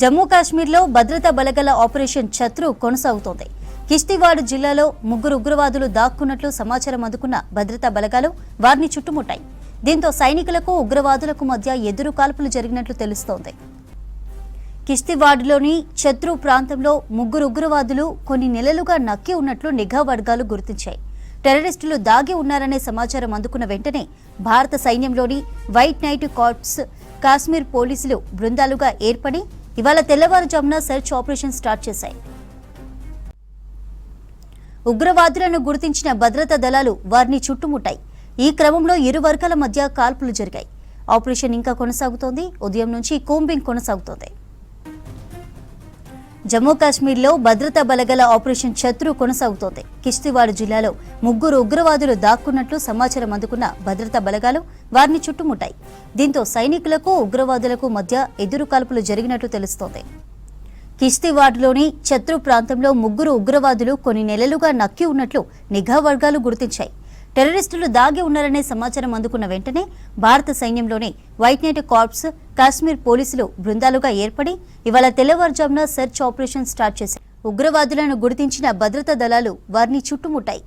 జమ్మూ కాశ్మీర్లో భద్రతా బలగాల ఆపరేషన్ ఛత్రు కొనసాగుతోంది. కిష్తీవాడ్ జిల్లాలో 3 ఉగ్రవాదులు దాక్కున్నట్లు సమాచారం అందుకున్న భద్రతా బలగాలు వారిని చుట్టుముట్టాయి. దీంతో సైనికులకు ఉగ్రవాదులకు మధ్య ఎదురు కాల్పులు జరిగినట్లు తెలుస్తోంది. కిష్తీవాడ్లోని ఛత్రు ప్రాంతంలో 3 ఉగ్రవాదులు కొన్ని నెలలుగా నక్కి ఉన్నట్లు నిఘా వర్గాలు గుర్తించాయి. టెర్రరిస్టులు దాగి ఉన్నారనే సమాచారం అందుకున్న వెంటనే భారత సైన్యంలోని వైట్ నైట్ కార్ప్స్, కాశ్మీర్ పోలీసులు బృందాలుగా ఏర్పడి ఇవాళ తెల్లవారుజామున సెర్చ్ ఆపరేషన్ స్టార్ట్ చేశాయి. ఉగ్రవాదులను గుర్తించిన భద్రతా దళాలు వారిని చుట్టుముట్టాయి. ఈ క్రమంలో ఇరు వర్గాల మధ్య కాల్పులు జరిగాయి. ఆపరేషన్ ఇంకా కొనసాగుతోంది. ఉదయం నుంచి కూంబింగ్ కొనసాగుతోంది. జమ్మూ కాశ్మీర్లో భద్రతా బలగాల ఆపరేషన్ ఛత్రు కొనసాగుతోంది. కిష్తీవాడ్ జిల్లాలో 3 ఉగ్రవాదులు దాక్కున్నట్లు సమాచారం అందుకున్న భద్రతా బలగాలు వారిని చుట్టుముట్టాయి. దీంతో సైనికులకు ఉగ్రవాదులకు మధ్య ఎదురు కాల్పులు జరిగినట్లు తెలుస్తోంది. కిష్తీవాడ్లోని ఛత్రు ప్రాంతంలో 3 ఉగ్రవాదులు కొన్ని నెలలుగా నక్కి ఉన్నట్లు నిఘా వర్గాలు గుర్తించాయి. టెర్రరిస్టులు దాగి ఉన్నారనే సమాచారం అందుకున్న వెంటనే భారత సైన్యంలోని వైట్ నైట్ కార్ప్స్, కాశ్మీర్ పోలీసులు బృందాలుగా ఏర్పడి ఇవాళ తెల్లవారుజామున సెర్చ్ ఆపరేషన్ స్టార్ట్ చేశాయి. ఉగ్రవాదులను గుర్తించిన భద్రతా దళాలు వారిని చుట్టుముట్టాయి.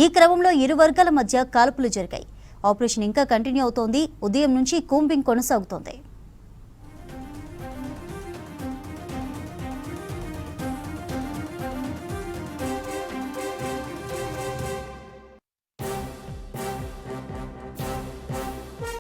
ఈ క్రమంలో ఇరు వర్గాల మధ్య కాల్పులు జరిగాయి. ఆపరేషన్ ఇంకా కంటిన్యూ అవుతోంది. ఉదయం నుంచి కూంబింగ్ కొనసాగుతోంది.